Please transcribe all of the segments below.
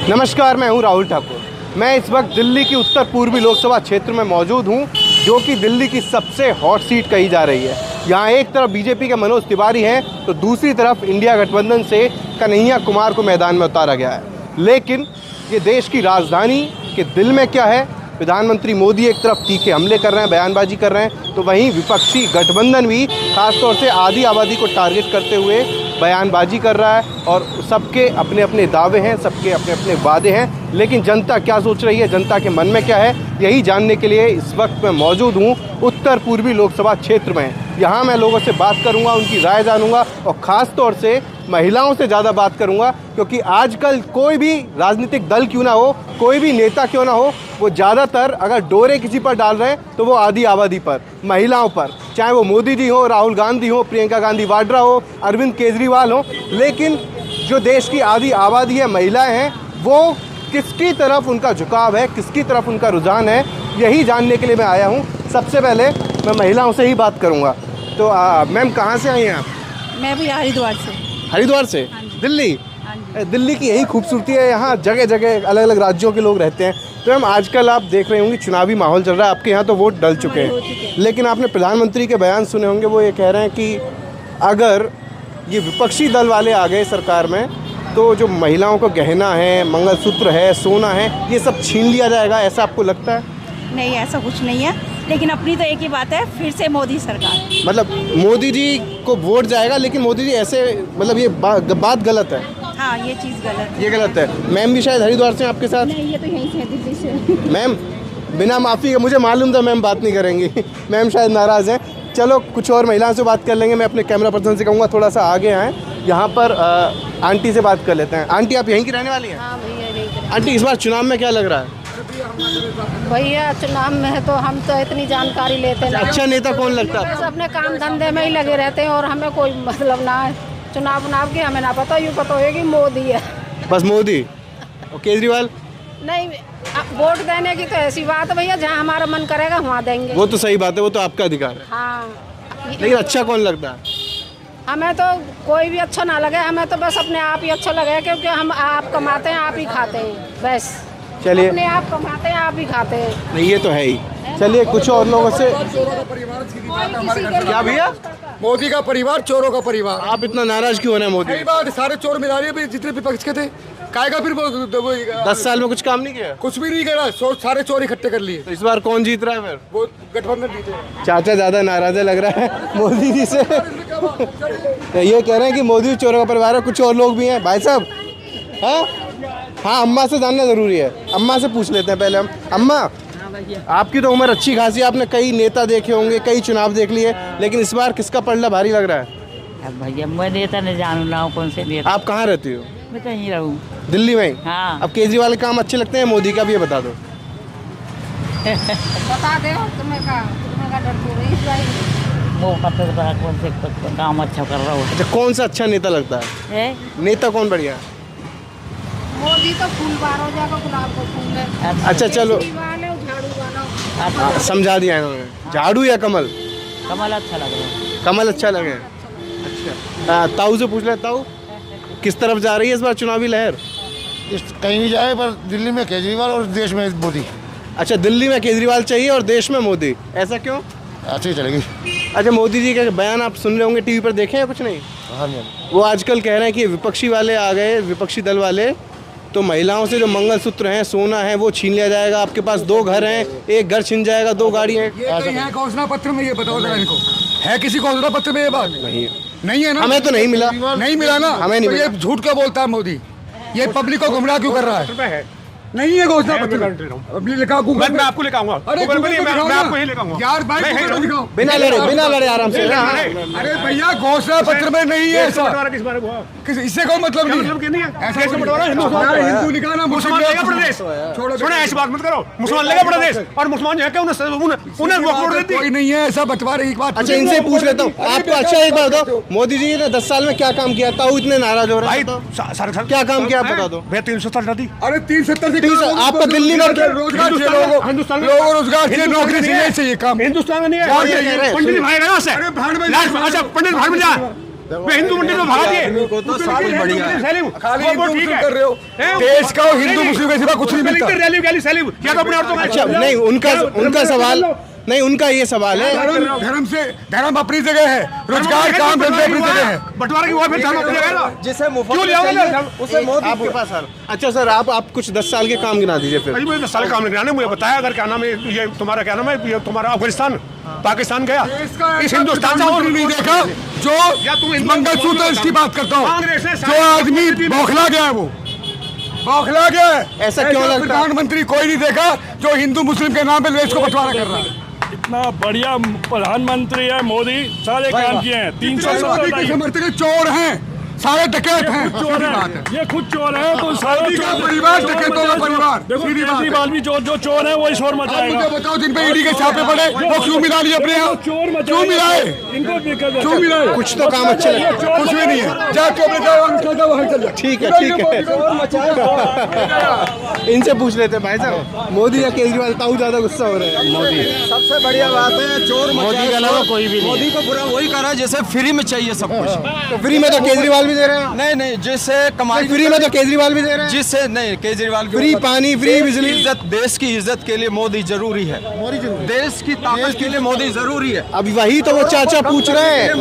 नमस्कार, मैं हूं राहुल ठाकुर। मैं इस वक्त दिल्ली की उत्तर पूर्वी लोकसभा क्षेत्र में मौजूद हूं, जो कि दिल्ली की सबसे हॉट सीट कही जा रही है। यहां एक तरफ बीजेपी के मनोज तिवारी हैं, तो दूसरी तरफ इंडिया गठबंधन से कन्हैया कुमार को मैदान में उतारा गया है। लेकिन ये देश की राजधानी के दिल में क्या है? प्रधानमंत्री मोदी एक तरफ तीखे हमले कर रहे हैं, बयानबाजी कर रहे हैं, तो वहीं विपक्षी गठबंधन भी खासतौर से आधी आबादी को टारगेट करते हुए बयानबाजी कर रहा है। और सबके अपने अपने दावे हैं, सबके अपने अपने वादे हैं, लेकिन जनता क्या सोच रही है, जनता के मन में क्या है, यही जानने के लिए इस वक्त मैं मौजूद हूँ उत्तर पूर्वी लोकसभा क्षेत्र में। यहाँ मैं लोगों से बात करूँगा, उनकी राय जानूँगा और ख़ास तौर से महिलाओं से ज़्यादा बात करूँगा, क्योंकि आजकल कोई भी राजनीतिक दल क्यों ना हो, कोई भी नेता क्यों ना हो, वो ज़्यादातर अगर डोरे किसी पर डाल रहे हैं तो वो आधी आबादी पर, महिलाओं पर, चाहे वो मोदी जी हो, राहुल गांधी हो, प्रियंका गांधी वाड्रा हो, अरविंद केजरीवाल हो। लेकिन जो देश की आधी आबादी है, महिलाएं हैं, वो किसकी तरफ उनका झुकाव है, किसकी तरफ उनका रुझान है, यही जानने के लिए मैं आया हूँ। सबसे पहले मैं महिलाओं से ही बात करूँगा। तो मैम, कहाँ से आई हैं आप? मैं भी हरिद्वार से। हरिद्वार से? दिल्ली? दिल्ली की यही खूबसूरती है, यहाँ जगह जगह अलग अलग राज्यों के लोग रहते हैं। तो मैम, आजकल आप देख रहे होंगे चुनावी माहौल चल रहा है, आपके यहाँ तो वोट डल चुके हैं, लेकिन आपने प्रधानमंत्री के बयान सुने होंगे, वो ये कह रहे हैं कि अगर ये विपक्षी दल वाले आ गए सरकार में तो जो महिलाओं को गहना है, मंगलसूत्र है, सोना है, ये सब छीन लिया जाएगा। ऐसा आपको लगता है? नहीं, ऐसा कुछ नहीं है, लेकिन अपनी तो एक ही बात है, फिर से मोदी सरकार। मतलब मोदी जी को वोट जाएगा, लेकिन मोदी जी ऐसे, मतलब ये बात गलत है। हाँ, ये चीज़ गलत है। ये गलत है। मैम भी शायद हरिद्वार से आपके साथ? नहीं, ये तो यहीं से है, दिल्ली से। मैम, बिना माफ़ी के, मुझे मालूम था मैम बात नहीं करेंगी। मैम शायद नाराज़ हैं। चलो कुछ और महिलाओं से बात कर लेंगे। मैं अपने कैमरा पर्सन से कहूँगा थोड़ा सा आगे आएँ, यहाँ पर आंटी से बात कर लेते हैं। आंटी, आप यहीं की रहने वाली हैं? हाँ भैया, नहीं आंटी, इस बार चुनाव में क्या लग रहा है? भैया, चुनाव में है तो हम तो इतनी जानकारी लेते नहीं। अच्छा नेता कौन लगता है? बस अपने काम धंधे में ही लगे रहते हैं और हमें कोई मतलब ना है चुनाव की, हमें ना पता। यूँ पता है कि मोदी है, बस मोदी और केजरीवाल? नहीं, वोट देने की तो ऐसी बात है भैया, जहाँ हमारा मन करेगा वहाँ देंगे। वो तो सही बात है, वो तो आपका अधिकार है। हाँ, लेकिन अच्छा कौन लगता है? हमें तो कोई भी अच्छा ना लगे, हमें तो बस अपने आप ही अच्छा लगे, क्योंकि हम आप कमाते हैं, आप ही खाते हैं, बस। चलिए, अपने आप कमाते हैं, आप ही खाते हैं। नहीं ये तो है ही। चलिए कुछ और लोगों से। क्या भैया? मोदी का परिवार चोरों का परिवार। आप इतना नाराज क्यों होना है मोदी? सही बात, सारे चोर मिला रहे हैं, जितने विपक्ष के थे। कायगा फिर 10 साल में कुछ काम नहीं किया? कुछ भी नहीं करा, सारे चोर इकट्ठे कर लिए। तो इस बार कौन जीत रहा है फिर? वो गठबंधन जीते। चाचा ज़्यादा नाराज लग रहा है मोदी जी से। तो ये कह रहे हैं कि मोदी चोरों का परिवार है। कुछ और लोग भी हैं भाई साहब। हाँ, अम्मा से जानना ज़रूरी है। अम्मा से पूछ लेते हैं पहले हम। अम्मा, आपकी तो उम्र अच्छी खासी, आपने कई नेता देखे होंगे, कई चुनाव देख लिए, लेकिन इस बार किसका पलड़ा भारी लग रहा है? अब भैया, मैं नेता नहीं जानू ना कौन से नेता। आप कहाँ रहती हो? मैं कहीं रहूँ। दिल्ली में ही? हाँ। अब केजरीवाल के काम अच्छे लगते हैं, मोदी का भी ये बता दो। बता दे तुम्हें का डर तो रही। वो पता था कौन से काम अच्छा कर रहा हो। अच्छा, कौन सा अच्छा नेता लगता है? नेता कौन बढ़िया? मोदी तो फूल बारो जाकर गुलाब का फूल है। अच्छा चलो, झाड़ू वाला समझा दिया इन्होंने। झाड़ू या कमल? कमल अच्छा लग रहा है। कमल अच्छा लगे। अच्छा, ताऊ से पूछ ले। ताऊ, किस तरफ जा रही है इस बार चुनावी लहर? कहीं भी जाए, पर दिल्ली में केजरीवाल और देश में मोदी। अच्छा, दिल्ली में केजरीवाल चाहिए और देश में मोदी, ऐसा क्यों? ऐसे ही चलेगी। अच्छा, मोदी जी के बयान आप सुन रहे होंगे, टीवी पर देखे हैं? कुछ नहीं? हाँ, वो आजकल कह रहे हैं कि विपक्षी वाले आ गए, विपक्षी दल वाले, तो महिलाओं से जो मंगलसूत्र हैं, सोना है, वो छीन लिया जाएगा। आपके पास 2 घर हैं, एक घर छिन जाएगा, 2 गाड़ियाँ। है घोषणा पत्र में, ये बताओ जरा इनको, है किसी घोषणा पत्र में ये बात? नहीं है ना। हमें तो नहीं मिला। नहीं मिला ना, हमें नहीं तो ये मिला। झूठ क्यों बोलता है मोदी? ये पब्लिक को गुमराह क्यों कर रहा है? नहीं है घोषणा पत्र। पब्लिक लिखा, गूगल मैं आपको लेकर आऊंगा। अरे गूगल पे नहीं, दिखाओ मैं ना। आपको ही लेकर आऊंगा। यार भाई, गूगल पे दिखाओ। बिना लड़े आराम से। अरे भैया, घोषणा पत्र में नहीं है ऐसा। बंटवारा किस बारे में हुआ? इससे कोई मतलब नहीं मतलब नहीं है। ऐसा कैसे कोई बंटवारा? हिंदू लिखा ना, मुसलमान लेगा प्रदेश। छोड़ो, सुनो, ऐसी बात मत करो। मुसलमान लेगा प्रदेश और मुसलमान जो है क्या उन्हें वोट देती? कोई नहीं है ऐसा बंटवारा। एक बात अच्छा, इनसे पूछ लेता हूँ आपको। अच्छा, एक बात बताओ, मोदी जी ने 10 साल में क्या काम किया? ताऊ इतने नाराज हो रहे हैं, भाई क्या काम किया आप बता दो। भैया 370 दी। अरे 370 से आपका दिल्ली में रोजगार चाहिए, हिंदुस्तान में लोगों रोजगार चाहिए, नौकरी चाहिए, चाहिए काम। हिंदुस्तान में नहीं क्या चाहिए? है। पंडित भाई गया से। अरे भाड़ में अच्छा, पंडित भाड़ में जा। मैं हिंदू मंदिर में भगा दिए को तो सब कुछ बढ़िया है। सैलिम खाली वो हिंदू ठीक मुस्लिम है कर रहे हो, देश का और हिंदू मुस्लिम के सिवा कुछ नहीं मिलता। रैली गैली सैलिम या तो अपने औरतों का अच्छा नहीं उनका सवाल नहीं, उनका ये सवाल है धर्म अपनी जगह है, रोजगार काम धंधे अपनी जगह है। बंटवारा की हुआ फिर धर्म अपनी जगह है ना। जिसे क्यों लिया होगा उसे मोदी आपके पास सर। अच्छा सर आप कुछ 10 साल के काम गिना दीजिए फिर। अजी मुझे 10 साल काम निगरानी मुझे बताया अगर क्या नाम है ये तुम्हारा क्या नाम है ये तुम्हारा अफगानिस्तान पाकिस्तान गया इस हिंदुस्तान का और नहीं देखा या तुम जो मंगलसूत्र इसकी बात करता हूँ, कांग्रेस ने जो आदमी बौखला गया है वो बौखला गया है। ऐसा क्यों लगता है? प्रधानमंत्री कोई नहीं देखा जो हिंदू मुस्लिम के नाम पे देश को बंटवारा कर रहा है। इतना बढ़िया प्रधानमंत्री है मोदी, सारे काम किए हैं। 370 के समर्थक चोर हैं, सारे डकैत हैं। चोर है, ये खुद चोर है तो सारे मोदी का परिवार डकैतों का परिवार। देखो सीधी बात है। केजरीवाल भी जो चोर है वही शोर आप मचाएगा। मुझे बताओ जिन पे ईडी के छापे पड़े वो क्यों मिला लिए अपने यहाँ, क्यों मिलाए, इनको क्यों मिलाए? कुछ तो काम अच्छे लगे। कुछ भी नहीं है। जा चुप जाओ, वहाँ चल जाओ। ठीक है इनसे पूछ लेते हैं भाई साहब, मोदी या केजरीवाल ताऊ ज्यादा गुस्सा हो रहे हैं? मोदी। सबसे बढ़िया बात है चोर मोदी के अलावा कोई भी नहीं। मोदी को बुरा वही कर रहा है जैसे फ्री में चाहिए सब कुछ। तो फ्री में तो केजरीवाल भी दे रहे हैं। नहीं जिससे कमाई फ्री में तो केजरीवाल भी दे रहे हैं। जिससे नहीं केजरीवाल की फ्री पानी फ्री बिजली। इज्जत देश की इज्जत के लिए मोदी जरूरी है। देश की ताकत के लिए मोदी जरूरी है। अभी वही तो वो चाचा पूछ रहे हैं।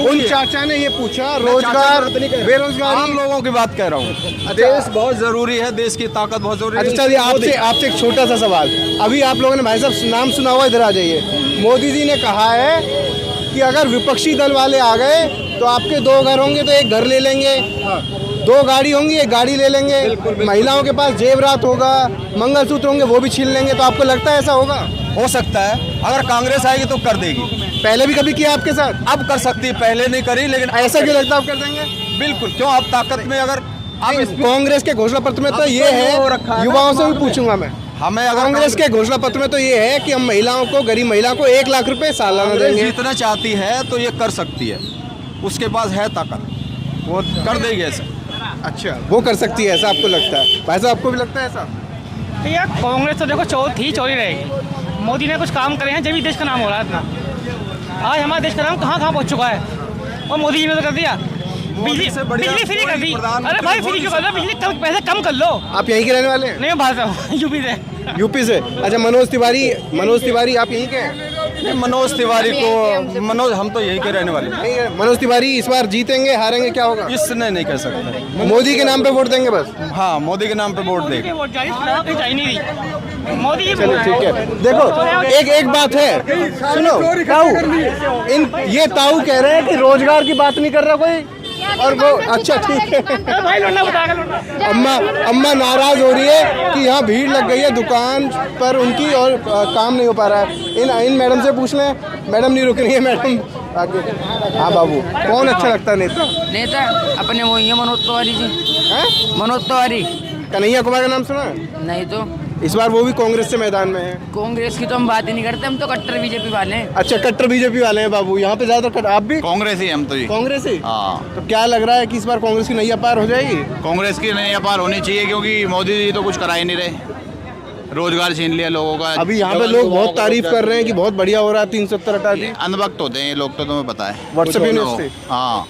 उन चाचा ने ये पूछा रोजगार बेरोजगारी। आम लोगों की बात कह रहा हूँ। देश बहुत जरूरी है, देश की ताकत बहुत जरूरी है। अच्छा चलिए आपसे एक छोटा सा सवाल। अभी आप लोगों ने भाई साहब नाम सुना हुआ, इधर आ जाइए। मोदी जी ने कहा है कि अगर विपक्षी दल वाले आ गए तो आपके 2 घर होंगे तो 1 घर ले लेंगे, 2 गाड़ी होंगी 1 गाड़ी ले लेंगे, महिलाओं के पास जेवरात होगा, मंगलसूत्र होंगे वो भी छीन लेंगे। तो आपको लगता है ऐसा होगा? हो सकता है, अगर कांग्रेस आएगी तो कर देगी। पहले भी कभी किया आपके साथ? अब कर सकती है, पहले नहीं करी लेकिन ऐसा क्यों लगता है आप कर देंगे? बिल्कुल। क्यों आप ताकत में अगर आप कांग्रेस के घोषणा पत्र में तो ये है, युवाओं से भी पूछूंगा मैं, हमें अगर कांग्रेस के घोषणा पत्र में तो ये है कि हम महिलाओं को, गरीब महिलाओं को 1 लाख रुपए सालाना देंगे। जीतना चाहती है तो ये कर सकती है, उसके पास है ताकत, वो कर देगी ऐसा। अच्छा वो कर सकती है ऐसा आपको लगता है? भाई साहब आपको भी लगता है ऐसा? तो यार कांग्रेस तो देखो चोरी रहेगी। मोदी ने कुछ काम करे हैं जब भी देश का नाम हो रहा है इतना। आज हमारा देश का नाम कहाँ पहुँच चुका है और मोदी जी ने तो कर दिया। बिजली फ्री कर दी। अरे भाई फ्री क्यों कर लो? बिजली पैसे कम कर लो। आप यहीं के रहने वाले हैं? नहीं मैं बाहर से हूँ, यूपी से। यूपी से? अच्छा मनोज तिवारी आप यहीं के हैं? नहीं, मनोज तिवारी को हम तो यही के रहने वाले हैं। नहीं है। मनोज तिवारी इस बार जीतेंगे हारेंगे क्या होगा? इसने नहीं कह सकते। मोदी के नाम पे वोट देंगे बस? हाँ मोदी के नाम पे वोट देंगे। वोट जारी नहीं दी मोदी जी। चलो ठीक है। देखो एक बात है, सुनो ताऊ, ये ताऊ कह रहे हैं कि रोजगार की बात नहीं कर रहा कोई, और वो अच्छा ठीक है। भाई लौंडा बताएगा। अम्मा नाराज हो रही है कि यहाँ भीड़ लग गई है दुकान पर उनकी और काम नहीं हो पा रहा है। इन मैडम से पूछ लें। मैडम नहीं रुक रही है, मैडम आगे। हाँ बाबू, कौन अच्छा लगता है नेता अपने वो ये मनोज तिवारी जी हैं? मनोज तिवारी। कन्हैया कुमार का नाम सुना है? नहीं तो इस बार वो भी कांग्रेस से मैदान में है। कांग्रेस की तो हम बात ही नहीं करते, हम तो कट्टर बीजेपी वाले हैं। अच्छा कट्टर बीजेपी वाले हैं बाबू, यहाँ पे ज्यादा आप भी कांग्रेस ही हम तो कांग्रेस ही? हाँ। तो क्या लग रहा है कि इस बार कांग्रेस की नैया पार हो जाएगी? कांग्रेस की नैया पार होनी चाहिए क्योंकि मोदी जी तो कुछ करा ही नहीं रहे, रोजगार छीन लिया लोगों का। अभी यहाँ पे लोग बहुत तारीफ कर रहे हैं कि बहुत बढ़िया हो रहा है, 370 हटा दी। अंधभक्त होते हैं ये लोग तो तुम्हें पता है। WhatsApp university. हाँ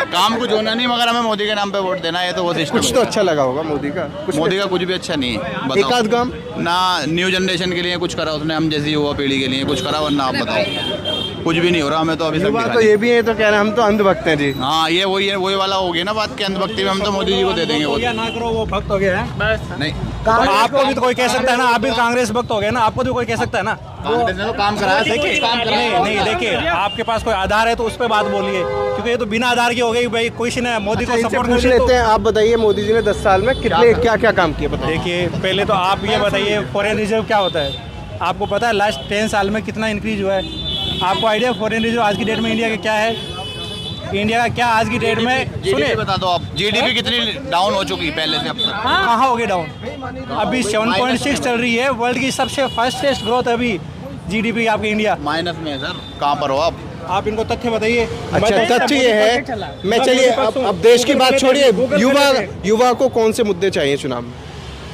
काम कुछ होना नहीं मगर हमें मोदी के नाम पे वोट देना है, तो वो सिस्टम। कुछ तो अच्छा लगा होगा मोदी का? मोदी का कुछ भी अच्छा नहीं है। एक आध काम ना न्यू जनरेशन के लिए कुछ करा उसने, हम जैसी युवा पीढ़ी के लिए कुछ करा, वरना आप बताओ कुछ भी नहीं हो रहा। हमें तो अभी तक तो ये भी है तो कह रहे हैं हम तो अंधभक्त हैं जी। हाँ ये वही वाला हो गया ना बात के अंधभक्ति में हम तो मोदी जी को दे देंगे वो। ना करो वो भक्त हो गया है बस। नहीं आपको भी तो कोई कह सकता है ना, आप भी कांग्रेस भक्त हो गए ना, आपको भी कोई कह सकता है ना। कांग्रेस ने तो काम कराया, देखिए नहीं देखिए आपके पास कोई आधार है तो उस पर बात बोलिए, क्योंकि ये तो बिना आधार की हो गई भाई। कोई ने मोदी को सपोर्ट पूछ लेते हैं। आप बताइए मोदी जी ने 10 साल में कितने क्या काम किए बताइए। देखिए पहले तो आप ये बताइए फॉरेन रिजर्व क्या होता है, आपको पता है लास्ट 10 साल में कितना इंक्रीज हुआ है? आपको आइडिया फॉरेन रिजर्व आज की डेट में इंडिया का क्या है? इंडिया का क्या आज की डेट में सुनिए बता दो आप, जीडीपी कितनी डाउन हो चुकी है पहले से अब तक? कहाँ हो गई डाउन? अभी 7.6 चल रही है, वर्ल्ड की सबसे फास्टेस्ट ग्रोथ अभी जीडीपी आपकी इंडिया माइनस में है सर। कहाँ पर हो आप इनको तथ्य बताइए। अच्छा तथ्य ये है, मैं चलिए अब देश की बात छोड़िए, युवा को कौन से मुद्दे चाहिए चुनाव में?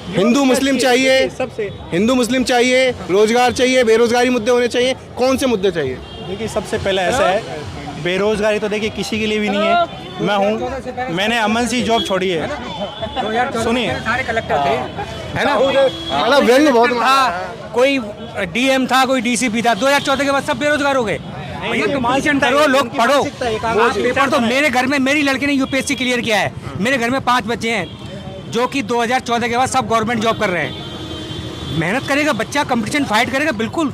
हिंदू मुस्लिम चाहिए, सबसे हिंदू मुस्लिम चाहिए, रोजगार चाहिए, बेरोजगारी मुद्दे होने चाहिए, कौन से मुद्दे चाहिए? देखिए सबसे पहले ऐसा है बेरोजगारी तो देखिए किसी के लिए भी नहीं है। मैं हूँ, मैंने अमन सी जॉब छोड़ी है, सुनिए, सारे कलेक्टर थे, है ना, मतलब व्यंग बहुत था, कोई डीएम था, कोई डीसीपी था। 2014 के बाद सब बेरोजगार हो गए। कंपटीशन करो, लोग पढ़ो। पेपर तो मेरे घर में मेरी लड़की ने यूपीएससी क्लियर किया है। मेरे घर में 5 बच्चे हैं जो कि 2014 के बाद सब गवर्नमेंट जॉब कर रहे हैं। मेहनत करेगा बच्चा, कंपटीशन फाइट करेगा, बिल्कुल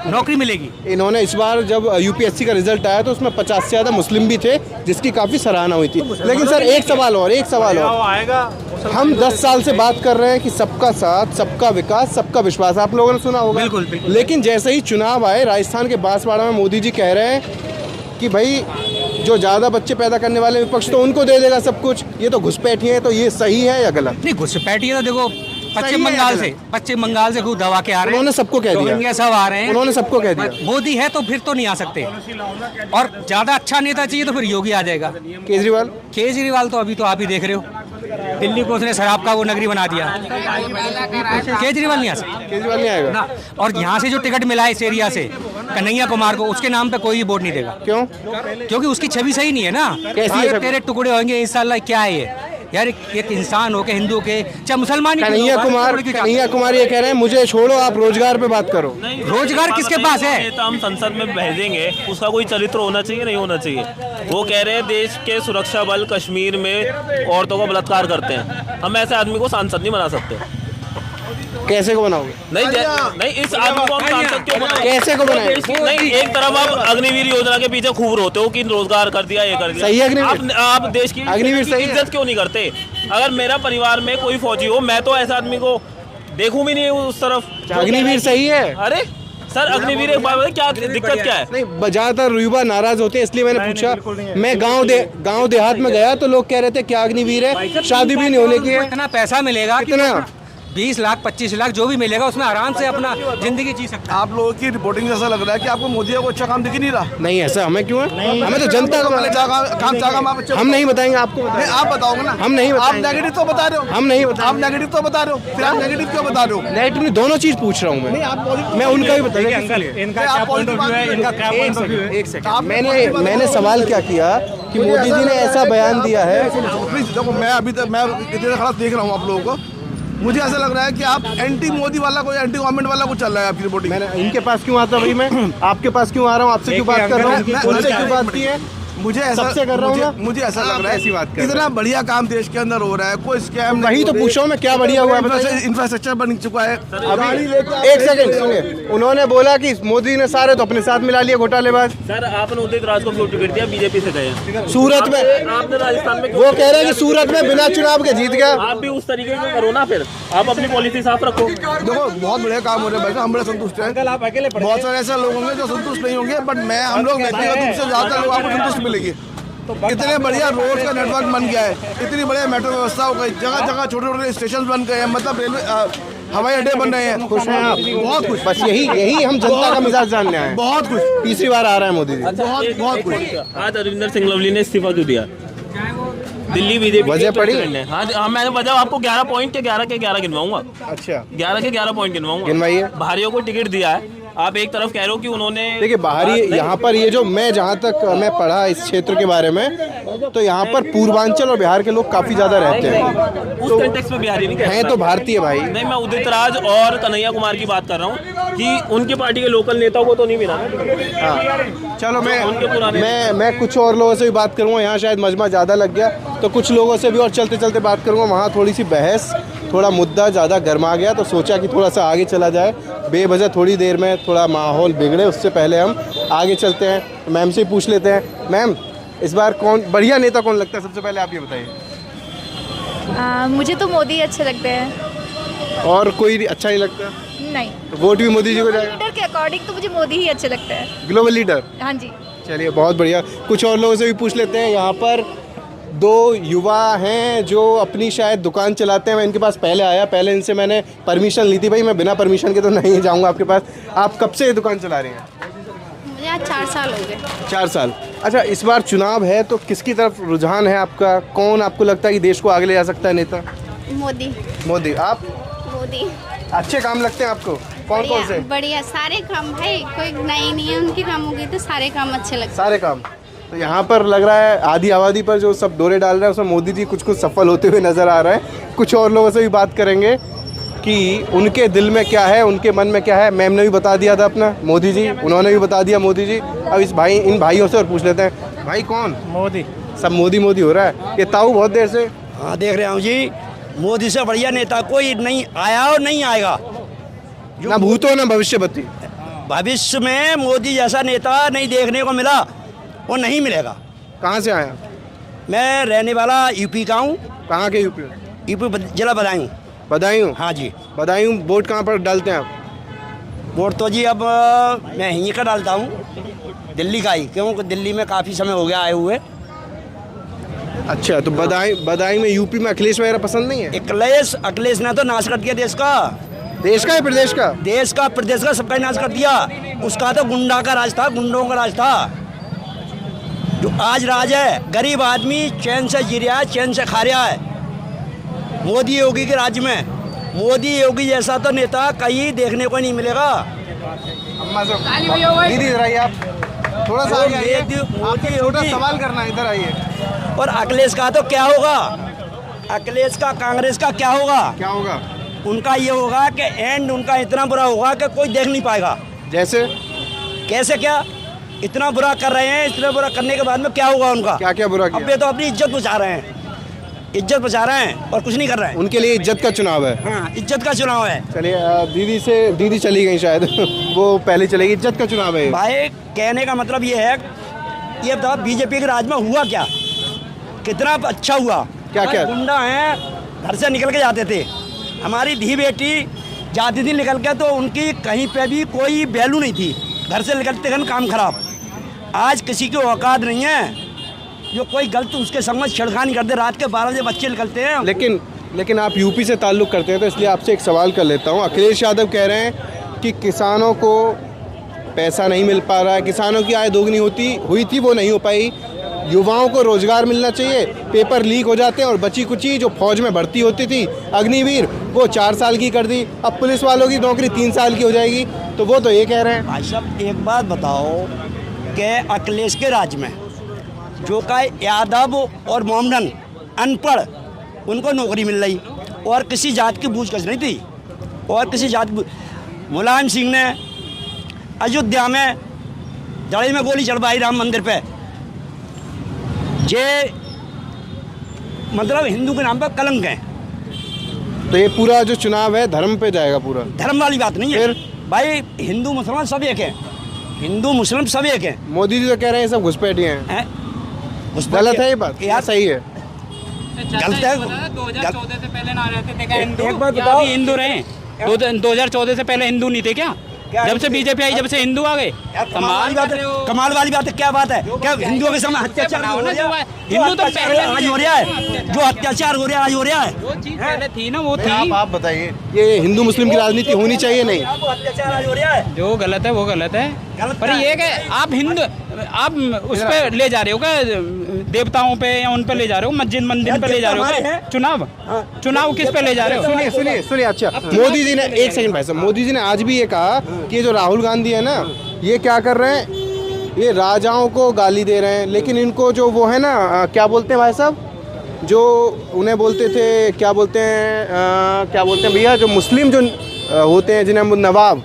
नौकरी मिलेगी। इन्होंने इस बार जब यूपीएससी का रिजल्ट आया तो उसमें 50 से ज़्यादा मुस्लिम भी थे, जिसकी काफ़ी सराहना हुई थी। लेकिन सर एक सवाल और, हम 10 साल से बात कर रहे हैं कि सबका साथ, सबका विकास, सबका विश्वास, आप लोगों ने सुना होगा। बिल्कुल। लेकिन जैसे ही चुनाव आए, राजस्थान के बांसवाड़ा में मोदी जी कह रहे हैं कि भाई जो ज़्यादा बच्चे पैदा करने वाले विपक्ष तो उनको दे देगा सब कुछ, ये तो घुसपैठी है, तो ये सही है या गलत? नहीं, घुसपैठी तो देखो पश्चिम बंगाल से खूब दबा के आ रहे हैं। उन्होंने सबको कह दिया, सब आ रहे हैं, उन्होंने सबको कह दिया। मोदी है तो फिर तो नहीं आ सकते, और ज्यादा अच्छा नेता चाहिए तो फिर योगी आ जाएगा। केजरीवाल तो अभी तो आप ही देख रहे हो, दिल्ली को उसने शराब का वो नगरी बना दिया। केजरीवाल नहीं आ सकता, केजरीवाल नहीं आएगा ना। और यहाँ से जो टिकट मिला है इस एरिया से कन्हैया कुमार को, उसके नाम पे कोई वोट नहीं देगा। क्यों? क्योंकि उसकी छवि सही नहीं है ना। कैसी है? तेरे टुकड़े होंगे इंशाल्लाह, क्या है ये यार, एक इंसान हो के, हिंदू के, चाहे मुसलमान। कन्हैया कुमार ये कह रहे हैं मुझे छोड़ो, आप रोजगार पे बात करो। रोजगार किसके पास है? तो हम संसद में भेजेंगे, उसका कोई चरित्र होना चाहिए, नहीं होना चाहिए। वो कह रहे हैं देश के सुरक्षा बल कश्मीर में औरतों का बलात्कार करते हैं, हम ऐसे आदमी को सांसद नहीं बना सकते। कैसे को बनाओगे? नहीं, इस आदमी को हम सांसद क्यों बनाएंगे? कैसे को बनाएंगे? नहीं, एक तरफ आप अग्निवीर योजना के पीछे खूब रोते हो कि रोजगार कर दिया, ये कर दिया। सही है आप देश की अग्निवीर सही इज्जत क्यों नहीं करते? अगर मेरा परिवार में कोई फौजी हो, मैं तो ऐसा आदमी को देखूं भी नहीं उस तरफ। अग्निवीर सही है। अरे सर, अग्निवीर एक बात, क्या दिक्कत क्या है? नहीं, ज्यादातर युवा नाराज होते हैं, इसलिए मैंने पूछा। मैं गांव देहात में गया तो लोग कह रहे थे क्या अग्निवीर है, शादी भी नहीं होने की है। इतना पैसा मिलेगा, कितना 20 लाख 25 लाख जो भी मिलेगा, उसमें आराम से अपना जिंदगी जी सकता है। आप लोगों की रिपोर्टिंग से ऐसा लग रहा है कि आपको मोदी को अच्छा काम दिख ही नहीं रहा। नहीं, ऐसा हमें क्यों है? हमें तो जनता को हम नहीं बताएंगे, आपको आप बताओगे ना। हम नहीं आप नेगेटिव तो बता रहे हो, हम नहीं बताएंगे। आप नेगेटिव तो बता रहे हो, फिर आप नेगेटिव क्यों बता रहे हो? नेगेटिव नहीं, दोनों चीज पूछ रहा हूँ मैं उनका भी बताइए। इनका क्या पॉइंट ऑफ व्यू है, इनका क्या पॉइंट ऑफ व्यू है? एक सेकंड, मैंने सवाल क्या किया कि मोदी जी ने ऐसा बयान दिया है। देखो, मैं अभी तक इतने खड़ा देख रहा हूँ आप लोगों को, मुझे ऐसा लग रहा है कि आप एंटी मोदी वाला, कोई एंटी गवर्नमेंट वाला कुछ चल रहा है आपकी रिपोर्टिंग। मैंने इनके पास क्यों आता भाई, मैं आपके पास क्यों आ रहा हूँ, आपसे क्यों बात कर रहा हूँ, उनसे क्यों बात की है? मुझे ऐसा सबसे कर रहा हूँ ना, मुझे ऐसा लग रहा है ऐसी बात कर इतना बढ़िया काम देश के अंदर हो रहा है, कोई स्कैम वही तो पूछ रहा हूँ मैं, क्या बढ़िया हुआ है? इंफ्रास्ट्रक्चर बन चुका है। अभी एक सेकंड सुनिए, उन्होंने बोला कि मोदी ने सारे तो अपने साथ मिला लिया घोटालेबाज। सर, आपने उदित राज को क्यों टिकट दिया? बीजेपी से गए सूरत में, आपने राजस्थान में, वो कह रहे हैं कि सूरत में बिना चुनाव के जीत गया। आप भी उस तरीके से करो ना, फिर आप अपनी पॉलिसी साफ रखो। देखो, बहुत बढ़िया काम हो रहा है भाई, हम बड़े संतुष्ट हैं। आप अकेले बहुत सारे ऐसे लोग होंगे जो संतुष्ट नहीं होंगे, बट हम लोग व्यक्तिगत रूप से ज्यादातर लोग आपको संतुष्ट मिलेगी। इतने बढ़िया रोड का नेटवर्क बन गया है, इतनी बढ़िया मेट्रो व्यवस्था हो गई, जगह जगह छोटे छोटे स्टेशन बन गए हैं, मतलब रेलवे हवाई अड्डे बन रहे हैं। खुश हैं आप? बहुत खुश। बस यही हम जनता का मिजाज जानने आए हैं। बहुत खुश। तीसरी बार आ रहा है मोदी जी। बहुत खुश। आज अरविंदर सिंह लवली ने इस्तीफा क्यों दिया? दिल्ली बीजेपी वजह पड़ी? हाँ, मैंने वजह आपको 11 पॉइंट के 11 गिनवाऊंगा। अच्छा, 11 के 11 पॉइंट गिनवाऊंगा। गिनवाइए। बाहरियों को टिकट दिया है, आप एक तरफ कह रहे हो कि उन्होंने, देखिए बाहरी यहाँ पर ये जो मैं जहाँ तक मैं पढ़ा इस क्षेत्र के बारे में, तो यहाँ पर पूर्वांचल और बिहार के लोग काफी ज्यादा रहते हैं। उस कंटेक्स्ट में बिहारी नहीं हैं तो भारतीय भाई। नहीं, मैं उदित राज और कन्हैया कुमार की बात कर रहा हूँ कि उनकी पार्टी के लोकल नेताओं को तो नहीं मिला। हाँ, चलो मैं कुछ और लोगों से भी बात करूँगा। यहाँ शायद मजमा ज़्यादा लग गया, तो कुछ लोगों से भी और चलते चलते बात करूँगा। वहाँ थोड़ी सी बहस, थोड़ा मुद्दा ज़्यादा गर्मा गया, तो सोचा कि थोड़ा सा आगे चला जाए। बेवजह थोड़ी देर में थोड़ा माहौल बिगड़े, उससे पहले हम आगे चलते हैं। मैम से ही पूछ लेते हैं। मैम, इस बार कौन बढ़िया नेता कौन लगता है? सबसे पहले आप ये बताइए। मुझे तो मोदी अच्छे लगते हैं। और कोई अच्छा नहीं लगता? नहीं, तो वोट भी मोदी जी को जाएगा? लीडर के अकॉर्डिंग तो मुझे मोदी ही अच्छे लगते हैं। Global leader? हाँ जी। चलिए, बहुत बढ़िया। कुछ और लोगों से भी पूछ लेते हैं। यहाँ पर 2 युवा हैं जो अपनी शायद दुकान चलाते हैं। मैं इनके पास पहले आया, पहले इनसे मैंने परमिशन ली थी। भाई मैं बिना परमिशन के तो नहीं जाऊँगा आपके पास। आप कब से ये दुकान चला रही हैं? मुझे आज 4 साल हो गए। 4 साल। अच्छा, इस बार चुनाव है तो किसकी तरफ रुझान है आपका? कौन आपको लगता है कि देश को आगे ले जा सकता है नेता? मोदी। मोदी। आप? मोदी। अच्छे काम लगते हैं आपको? कौन से? बढ़िया सारे काम भाई, कोई नई नहीं है उनके कामों के, तो सारे काम अच्छे लगते हैं। सारे काम। तो यहाँ पर लग रहा है आधी आबादी पर जो सब डोरे डाल रहे हैं उसमें मोदी जी कुछ कुछ सफल होते हुए नज़र आ रहे हैं। कुछ और लोगों से भी बात करेंगे कि उनके दिल में क्या है, उनके मन में क्या है। मैम ने भी बता दिया था अपना, मोदी जी, उन्होंने भी बता दिया मोदी जी। अब इन भाइयों से और पूछ लेते हैं। भाई कौन? मोदी। सब मोदी मोदी हो रहा है। ये ताऊ बहुत देर से हाँ देख रहे हूँ जी, मोदी से बढ़िया नेता कोई नहीं आया और नहीं आएगा। ना भूतो ना भविष्य बती। भविष्य में मोदी जैसा नेता नहीं देखने को मिला, वो नहीं मिलेगा। कहाँ से आया? मैं रहने वाला यूपी का हूँ। कहाँ के यूपी? यूपी जिला बदायूं। बदायूं? हाँ जी। बदायूं। वोट कहाँ पर डालते हैं आप? वोट तो जी अब मैं यहीं का डालता हूँ, दिल्ली का ही, क्योंकि दिल्ली में काफ़ी समय हो गया आए हुए। अच्छा, तो बदायूं में, यूपी में अखिलेश वगैरह पसंद नहीं है? अखिलेश ने तो नाश कर दिया देश का। देश का है प्रदेश का? देश का प्रदेश का सबका नाश कर दिया। उसका तो गुंडा का राज था, गुंडों का राज था। जो आज राज है, गरीब आदमी चैन से जी रहा है, चैन से खा रहा है मोदी योगी के राज्य में। मोदी योगी जैसा तो नेता कहीं देखने को नहीं मिलेगा। अम्मा से दीदी इधर आइए, आप थोड़ा सा आगे आइए, आपको छोटा सवाल करना है, इधर आइए। और अखिलेश का तो क्या होगा? अखिलेश का, कांग्रेस का क्या होगा? क्या होगा? उनका ये होगा कि एंड उनका इतना बुरा होगा कि कोई देख नहीं पाएगा। जैसे? कैसे क्या? इतना बुरा कर रहे हैं, इतना बुरा करने के बाद में क्या होगा उनका? क्या क्या बुरा किया? अब ये तो अपनी इज्जत बचा रहे हैं, इज्जत बचा रहे हैं और कुछ नहीं कर रहे हैं। उनके लिए इज्जत का चुनाव है। हाँ, इज्जत का चुनाव है। चलिए दीदी चली गई शायद वो पहले चलेगी। इज्जत का चुनाव है भाई। कहने का मतलब ये है, ये बताओ बीजेपी के राज में हुआ क्या, कितना अच्छा हुआ? क्या क्या? गुंडा हैं, घर से निकल के जाते थे, हमारी धी बेटी जाती थी निकल के, तो उनकी कहीं पे भी कोई वैल्यू नहीं थी, घर से निकलते गए काम खराब। आज किसी की औकात नहीं है, जो कोई गलत उसके संग में छेड़खानी कर दे। रात के 12 बजे बच्चे निकलते हैं। लेकिन आप यूपी से ताल्लुक़ करते हैं, तो इसलिए आपसे एक सवाल कर लेता हूँ। अखिलेश यादव कह रहे हैं कि किसानों को पैसा नहीं मिल पा रहा है, किसानों की आय दोगुनी हुई थी, वो नहीं हो पाई। युवाओं को रोज़गार मिलना चाहिए, पेपर लीक हो जाते हैं, और बची कुची जो फौज में भर्ती होती थी अग्निवीर, वो 4 साल की कर दी। अब पुलिस वालों की नौकरी 3 साल की हो जाएगी। तो वो तो ये कह रहे हैं। भाई साहब एक बात बताओ कि अखिलेश के राज्य में जो का यादव और मोमडन अनपढ़, उनको नौकरी मिल रही, और किसी जात की बूझ कस नहीं थी, और किसी जात। मुलायम सिंह ने अयोध्या में जड़े में गोली चढ़वाई राम मंदिर पे। ये मतलब हिंदू के नाम पर कलंक है। तो ये पूरा जो चुनाव है धर्म पे जाएगा पूरा? धर्म वाली बात नहीं है भाई, हिंदू मुसलमान सब एक है, हिंदू मुस्लिम सब एक है। मोदी जी तो कह रहे हैं सब घुसपैठिए हैं। गलत है ये बात या सही है? गलत है। 2014 से पहले ना रहते थे क्या हिंदू? हिंदू रहे 2014 से पहले हिंदू नहीं थे क्या? जब से बीजेपी आई, जब से हिंदू आ गए। कमाल वाली बात है। क्या बात है? क्या हिंदुओं के सामने अत्याचार हो रहा है? हिंदू तो पहले आज हो रहा है, जो अत्याचार हो रहा है आज हो रहा है। वो चीज पहले थी ना, वो थी। आप बताइए, ये हिंदू मुस्लिम की राजनीति होनी चाहिए नहीं? अत्याचार आज हो रहा है। जो गलत है वो गलत है, पर ये कि आप हिंदू, आप उस पे ले जा रहे हो क्या, देवताओं पे या उन पे ले जा रहे हो, मस्जिद मंदिर पे ले जा रहे हो? चुनाव किस पे ले जा रहे हो? सुनिए। अच्छा, मोदी जी ने, एक सेकंड भाई साहब, मोदी जी ने आज भी ये कहा कि जो राहुल गांधी है ना, ये क्या कर रहे हैं, ये राजाओं को गाली दे रहे हैं। लेकिन इनको जो वो है ना, क्या बोलते हैं भाई साहब, जो उन्हें बोलते थे, क्या बोलते हैं भैया, जो मुस्लिम जो होते हैं जिन्हें नवाब,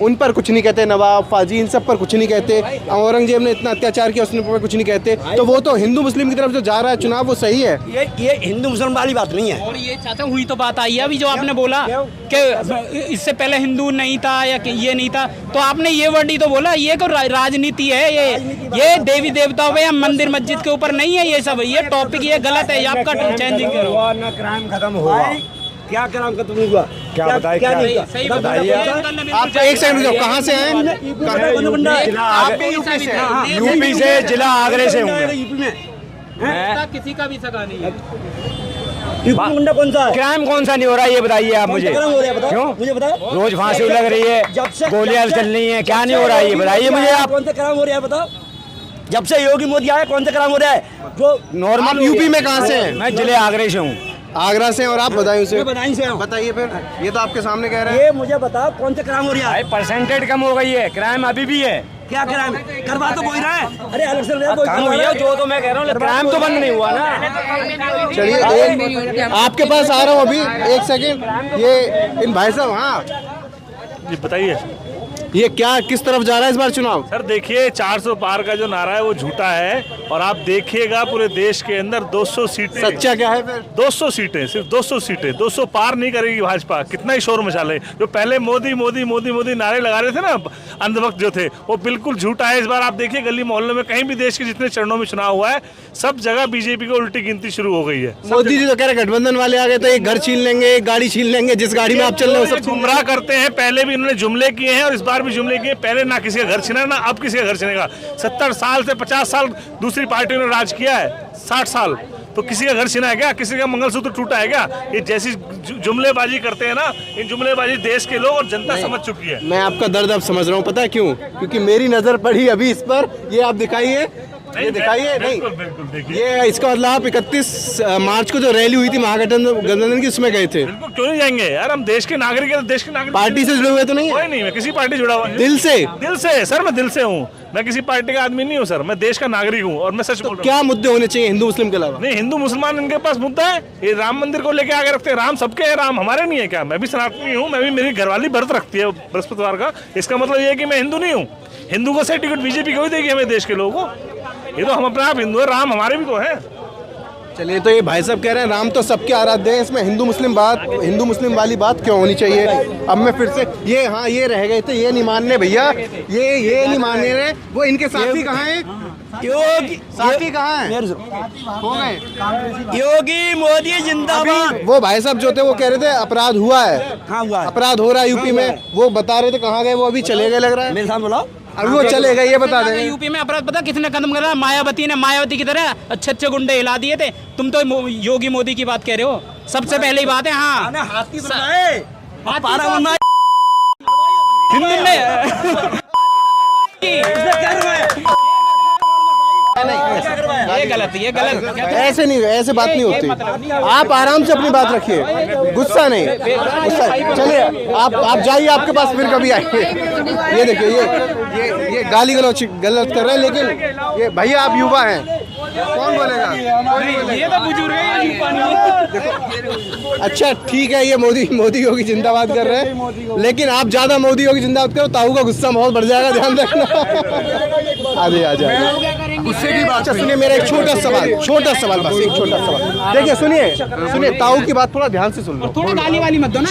उन पर कुछ नहीं कहते, नवाब फाजी इन सब पर कुछ नहीं कहते। औरंगजेब ने इतना अत्याचार किया, उसने पर कुछ नहीं कहते। तो वो तो हिंदू मुस्लिम की तरफ जो जा रहा है चुनाव, वो सही है। ये हिंदू मुस्लिम वाली बात नहीं है। और ये चाचा हुई तो बात आई है अभी, जो आपने बोला कि इससे पहले हिंदू नहीं था या कि ये नहीं था, तो आपने ये वर्ड ही तो बोला। ये को राजनीति है, ये देवी देवताओं पे या मंदिर मस्जिद के ऊपर नहीं है ये सब। ये टॉपिक ये गलत है, आपका चेंजिंग करो। ना क्राइम खत्म हुआ, क्या क्राइम खत्म हुआ? क्या बताइए? क्या नहीं? बताइए आप। एक सेकंड रुको, कहाँ से हैं? यूपी से, जिला आगरे से हूँ। यूपी में किसी का भी सगा नहीं है। यूपी मुंडा कौन सा है? क्राइम कौन सा नहीं हो रहा है ये बताइए आप मुझे। क्यों मुझे बताओ? रोज फांसी लग रही है, गोलियां चल रही हैं, क्या नहीं हो रहा है ये बताइए मुझे आप। कौन सा क्राइम हो रहा है बताओ? जब से योगी मोदी आए कौन सा क्राइम हो रहा है? जो नॉर्मल। यूपी में कहाँ से हैं? मैं जिले आगरे से हूँ। आगरा से? और आप बदायूं से? बदायूं से। बताइए फिर, ये तो आपके सामने कह रहे हैं। ये मुझे बताओ कौन सा क्राइम हो रहा है? परसेंटेज कम हो गई है, क्राइम अभी भी है। क्या क्राइम करवा तो कोई रहा है। अरे अलग से जो तो मैं कह रहा हूँ क्राइम तो बंद नहीं हुआ ना। चलिए आपके पास आ रहा हूँ अभी, एक सेकंड। ये इन भाई साहब, हाँ जी बताइए, ये क्या किस तरफ जा रहा है इस बार चुनाव? सर देखिए 400 पार का जो नारा है वो झूठा है, और आप देखिएगा पूरे देश के अंदर 200 सीटें। सच्चा क्या है फिर? 200 सीटें, सिर्फ 200 सीटें, 200 पार नहीं करेगी भाजपा। कितना ही शोर मचा ले। जो पहले मोदी मोदी मोदी मोदी नारे लगा रहे थे ना अंधभक्त जो थे, वो बिल्कुल झूठा है। इस बार आप देखिए गली मोहल्ले में कहीं भी देश के जितने चरणों में चुनाव हुआ है, सब जगह बीजेपी को उल्टी गिनती शुरू हो गई है। मोदी जी तो कह रहे गठबंधन वाले आ गए तो एक घर छीन लेंगे, एक गाड़ी छीन लेंगे, जिस गाड़ी में आप चल रहे हो सब। गुमराह करते हैं, पहले भी इन्होंने जुमले किए हैं और इस बार भी जुमले किए। पहले ना किसी का घर छीना, ना अब किसी का घर छीनेगा। 70 साल से 50 साल दूसरी पार्टियों ने राज किया है, 60 साल, तो किसी का घर छीना है क्या? किसी का मंगलसूत्र टूटा है क्या? ये जैसी जुमलेबाजी करते हैं ना, इन जुमलेबाजी देश के लोग और जनता समझ चुकी है। मैं आपका दर्द अब समझ रहा हूँ, पता है क्यों? क्योंकि मेरी नजर पड़ी अभी इस पर। ये आप दिखाइए, ये दिखाइए। नहीं, बिल्कुल देखिए, ये इसका मतलब आप 31 मार्च को जो रैली हुई थी महागठबंधन की, उसमें गए थे? बिल्कुल, क्यों नहीं जाएंगे यार, हम देश के नागरिक हैं, देश के नागरिक। पार्टी से जुड़े हुए तो नहीं है? कोई नहीं, मैं किसी पार्टी जुड़ा हुआ नहीं। दिल से? दिल से सर, मैं दिल से हूँ, मैं किसी पार्टी का आदमी नहीं हूँ सर, मैं देश का नागरिक हूँ और मैं सच बोल रहा हूँ। क्या मुद्दे होने चाहिए हिंदू मुस्लिम के अलावा? नहीं, हिंदू मुसलमान इनके पास मुद्दा है, ये राम मंदिर को लेके आगे रखते हैं। राम सबके हैं, राम हमारे नहीं है क्या? मैं भी सनातनी हूँ, मैं भी, मेरी घरवाली व्रत रखती है बृहस्पतिवार का। इसका मतलब ये है कि मैं हिंदू नहीं हूँ। हिंदू को सर्टिफिकेट बीजेपी को ही देगी हमें, देश के लोगों को। ये तो हम अपने आप हिंदू है, राम हमारे भी तो है। चलिए, तो ये भाई साहब कह रहे हैं राम तो सबके आराध्य हैं, इसमें हिंदू मुस्लिम वाली बात क्यों होनी चाहिए? अब मैं फिर से ये, हाँ ये रह गए थे, ये नहीं मानने भैया, ये नहीं मानने रहे। वो इनके साथी कहाँ हैं? योगी साथी कहाँ हैं? हो गए। योगी मोदी जिंदाबाद। वो भाई साहब जो थे वो कह रहे थे अपराध हुआ है। हाँ हुआ है। अपराध हो रहा है यूपी में, वो बता रहे थे। कहाँ गए वो? अभी चले गए लग रहा है। मेरे साथ बोला, अभी वो चले गए, ये बता दें। यूपी में अपराध पता कितने कदम कर रहा है? मायावती ने मायावती की तरह अच्छे अच्छे गुंडे हिला दिए थे। तुम तो योगी मोदी की बात कह रहे हो। सबसे पहले ही बात है, हाँ हाथी बनाए, पारा बनाए, ये गलत, ये गलत। ऐसे नहीं, ऐसे बात नहीं होती। आप आराम से अपनी बात रखिए, गुस्सा नहीं। चलिए आप जाइए, आपके पास फिर कभी आएंगे। ये देखिए, ये गाली गलौज गलत कर रहे हैं, लेकिन ये भैया आप युवा हैं, कौन बोलेगा? ये तो बुजुर्ग है। अच्छा ठीक है, ये मोदी योगी जिंदाबाद कर रहे हैं, लेकिन आप ज्यादा मोदी योगी जिंदाबाद करो, ताऊ का गुस्सा बहुत बढ़ जाएगा, ध्यान रखना। आ जाए गुस्से की बात। अच्छा सुनिए, मेरा एक छोटा सवाल बस, एक छोटा सवाल। देखिए सुनिए, ताऊ की बात थोड़ा ध्यान से सुन लो। थोड़ी गाली वाली मत दो ना।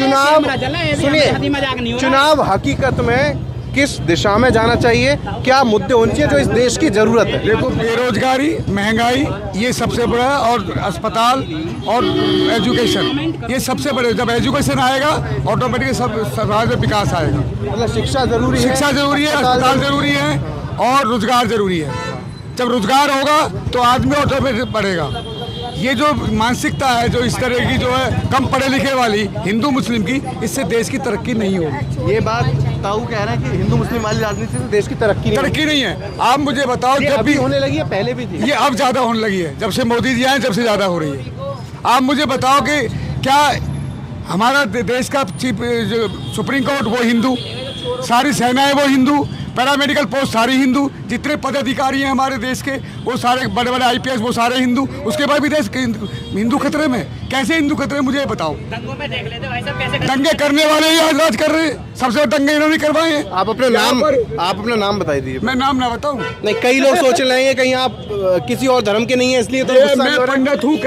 सुनिए, चुनाव हकीकत में किस दिशा में जाना चाहिए? क्या मुद्दे होने चाहिए जो इस देश की जरूरत है? देखो, बेरोजगारी, महंगाई, ये सबसे बड़ा, और अस्पताल और एजुकेशन, ये सबसे बड़े। जब एजुकेशन आएगा ऑटोमेटिकली सब समाज में विकास आएगा। मतलब शिक्षा जरूरी है, अस्पताल जरूरी है और रोजगार जरूरी है। जब रोजगार होगा तो आदमी ऑटोमेटिक बढ़ेगा। ये जो मानसिकता है, जो इस तरह की जो है कम पढ़े लिखे वाली हिंदू मुस्लिम की, इससे देश की तरक्की नहीं होगी। ये बात ताऊ कह रहे हैं कि हिंदू मुस्लिम वाली राजनीति से देश की तरक्की नहीं है। आप मुझे बताओ, जब भी होने लगी है, पहले भी थी, ये अब ज्यादा होने लगी है। जब से मोदी जी आए, जब से ज्यादा हो रही है। आप मुझे बताओ कि क्या हमारा देश का चीफ जो सुप्रीम कोर्ट वो हिंदू, सारी सेनाएं वो हिंदू, पैरामेडिकल पोस्ट सारी हिंदू, जितने पदाधिकारी हैं हमारे देश के वो सारे बड़े बड़े IPS वो सारे हिंदू, उसके बाद भी देश हिंदू खतरे में? कैसे हिंदू खतरे में, मुझे बताओ। दंगों में देख लेते भाई साहब, कैसे दंगे करने वाले ही राज कर रहे हैं, सबसे दंगे इन्होंने करवाए हैं। आप अपना नाम बता दीजिए। मैं नाम ना बताऊं? नहीं, कई लोग सोच रहे हैं कहीं आप किसी और धर्म के नहीं है, इसलिए तो मैं पंडित हूँ,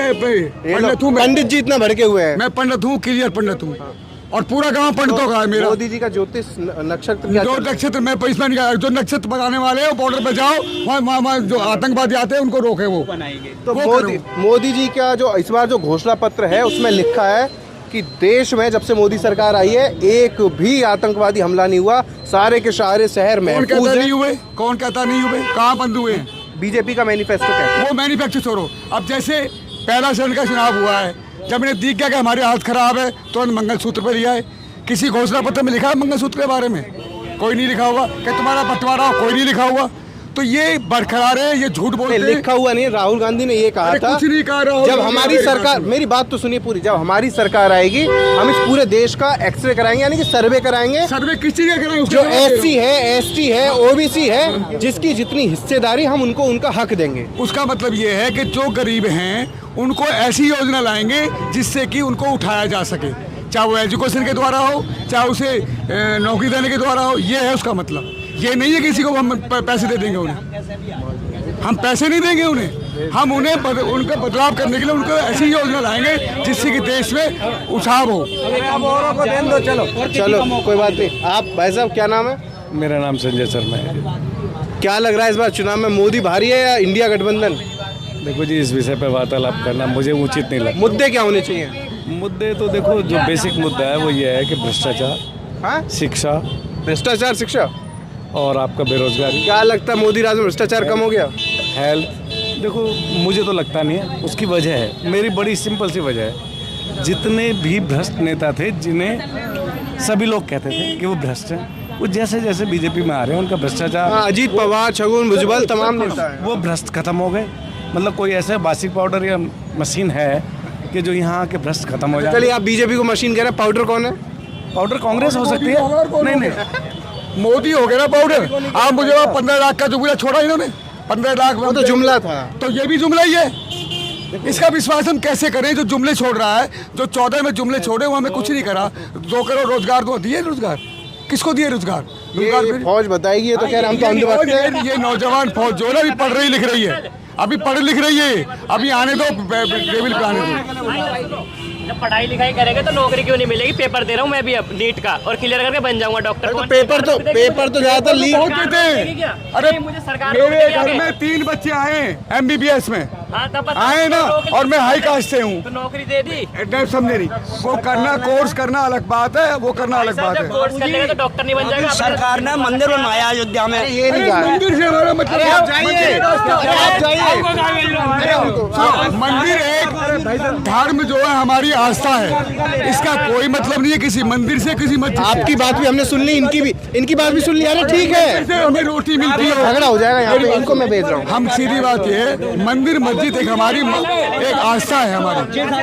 पंडित जी इतना भड़के हुए हैं। मैं पंडित हूँ, क्लियर पंडित हूँ, और पूरा गांव पंडितों का है मेरा। मोदी जी का ज्योतिष नक्षत्र, जो नक्षत्र मैं पैसा नहीं, जो नक्षत्र बनाने वाले हैं बॉर्डर पे जाओ, वहाँ जो आतंकवादी आते हैं उनको रोके वो बनाएंगे। तो मोदी जी का जो इस बार जो घोषणा पत्र है उसमें लिखा है कि देश में जब से मोदी सरकार आई है एक भी आतंकवादी हमला नहीं हुआ, सारे के सारे शहर महफूज हैं। कौन कहता नहीं हुए? कहाँ बंद हुए हैं? बीजेपी का मैनिफेस्टो कहता है। वो मैनिफेस्टो छोड़ो, अब जैसे पहला चरण का चुनाव हुआ है, जब इन्हें दिख गया कि हमारी हालत खराब है तो मंगलसूत्र पर लिया है। किसी घोषणा पत्र में लिखा है मंगलसूत्र के बारे में? कोई नहीं लिखा हुआ। कि तुम्हारा बंटवारा हो, कोई नहीं लिखा हुआ। तो ये बरकरार है, ये झूठ बोलते हैं। लिखा हुआ नहीं है, राहुल गांधी ने ये कहा था। कुछ नहीं कहा राहुल। जब हमारी सरकार, मेरी बात तो सुनिए पूरी, जब हमारी सरकार आएगी हम इस पूरे देश का एक्सरे कराएंगे, यानी कि सर्वे कराएंगे। सर्वे किस चीज का कराएंगे? जो SC है, ST है, OBC है, जिसकी जितनी हिस्सेदारी हम उनको उनका हक देंगे। उसका मतलब ये है कि जो गरीब हैं उनको ऐसी योजना लाएंगे जिससे कि उनको उठाया जा सके, चाहे वो एजुकेशन के द्वारा हो, चाहे उसे नौकरी देने के द्वारा हो। ये है उसका मतलब। ये नहीं है किसी को हम पैसे दे देंगे उन्हें, हम पैसे नहीं देंगे उन्हें, हम उन्हें उनका बदलाव करने के लिए उनको ऐसी योजना लाएंगे जिससे कि देश में उछाव हो। चलो कोई बात नहीं। आप भाई साहब क्या नाम है? मेरा नाम संजय शर्मा है। क्या लग रहा है इस बार चुनाव में मोदी भारी है या इंडिया गठबंधन? देखो जी, इस विषय पर वार्तालाप करना मुझे उचित नहीं लगता। मुद्दे क्या होने चाहिए? मुद्दे तो देखो, जो बेसिक मुद्दा है वो ये है कि भ्रष्टाचार, हाँ? शिक्षा, भ्रष्टाचार, शिक्षा और आपका बेरोजगारी। क्या लगता है मोदी राज में भ्रष्टाचार कम हो गया? हेल्थ, देखो मुझे तो लगता नहीं है। उसकी वजह है, मेरी बड़ी सिंपल सी वजह है, जितने भी भ्रष्ट नेता थे जिन्हें सभी लोग कहते थे कि वो भ्रष्ट हैं, वो जैसे जैसे बीजेपी में आ रहे हैं उनका भ्रष्टाचार, अजीत पवार, छगन भुजबल, तमाम नेता हैं, वो भ्रष्ट खत्म हो गए। मतलब कोई ऐसा बासिक पाउडर या मशीन है कि जो यहाँ के भ्रष्ट खत्म हो जाए। चलिए, आप बीजेपी को मशीन कह रहे हैं, पाउडर कौन है? पाउडर कांग्रेस हो सकती है। नहीं, मोदी हो गया ना पाउडर। आप मुझे 15 लाख का जुमला छोड़ा इन्होंने, 15 लाख वो तो जुमला था। तो ये भी जुमला ही है। इसका विश्वास हम कैसे करें जो जुमले छोड़ रहा है? जो 14 में जुमले छोड़े वो हमें कुछ नहीं करा। 2 करोड़ रोजगार तो दिए, रोजगार किसको दिए? रोजगार फौज बताएगी। ये तो कह रहे हम तो अंधभक्त। ये नौजवान फौज जो है ना, अभी पढ़ रही लिख रही है, अभी पढ़ लिख रही है, अभी आने दो, टेबल पे आने दो। जब पढ़ाई लिखाई करेंगे तो नौकरी क्यों नहीं मिलेगी? पेपर दे रहा हूँ मैं भी अब नीट का, और क्लियर करके बन जाऊंगा डॉक्टर। तो पेपर तो ज्यादातर लीक होते थे। अरे मुझे सरकार मेरे घर में 3 बच्चे आए MBBS में, आए ना, और मैं हाई कास्ट से हूँ, तो नौकरी दे दी। समझे नहीं? वो करना, कोर्स करना अलग बात है, वो करना अलग बात है। कोर्स करने तो डॉक्टर नहीं बन जाएगा। सरकार ने मंदिर बनवाया अयोध्या में। ये नहीं कहा। मंदिर से हमारा मतलब मंदिर एक धर्म जो है हमारी आस्था है, इसका कोई मतलब नहीं है किसी मंदिर से, किसी मस्जिद। आपकी बात भी हमने सुन ली, इनकी बात भी सुन ली। अरे ठीक है, हमें रोटी मिलती है, झगड़ा हो जाएगा यहाँ पे, इनको मैं भेज रहा हूँ। हम सीधी बात ये, मंदिर मस्जिद एक हमारी एक आस्था है,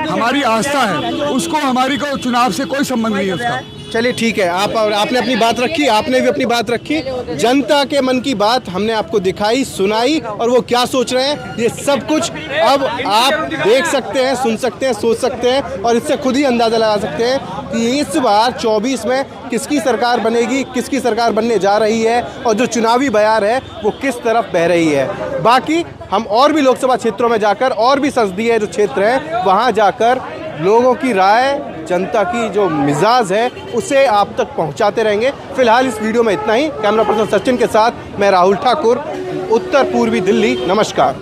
हमारी आस्था है, उसको हमारी को चुनाव से कोई संबंध नहीं है उसका। चलिए ठीक है, आपने अपनी बात रखी, आपने भी अपनी बात रखी। जनता के मन की बात हमने आपको दिखाई, सुनाई, और वो क्या सोच रहे हैं ये सब कुछ अब आप देख सकते हैं, सुन सकते हैं, सोच सकते हैं, और इससे खुद ही अंदाज़ा लगा सकते हैं कि इस बार 24 में किसकी सरकार बनेगी, किसकी सरकार बनने जा रही है, और जो चुनावी बयार है वो किस तरफ बह रही है। बाकी हम और भी लोकसभा क्षेत्रों में जाकर, और भी संसदीय जो क्षेत्र हैं वहाँ जाकर लोगों की राय, जनता की जो मिजाज है उसे आप तक पहुंचाते रहेंगे। फिलहाल इस वीडियो में इतना ही। कैमरा पर्सन सचिन के साथ मैं राहुल ठाकुर, उत्तर पूर्वी दिल्ली। नमस्कार।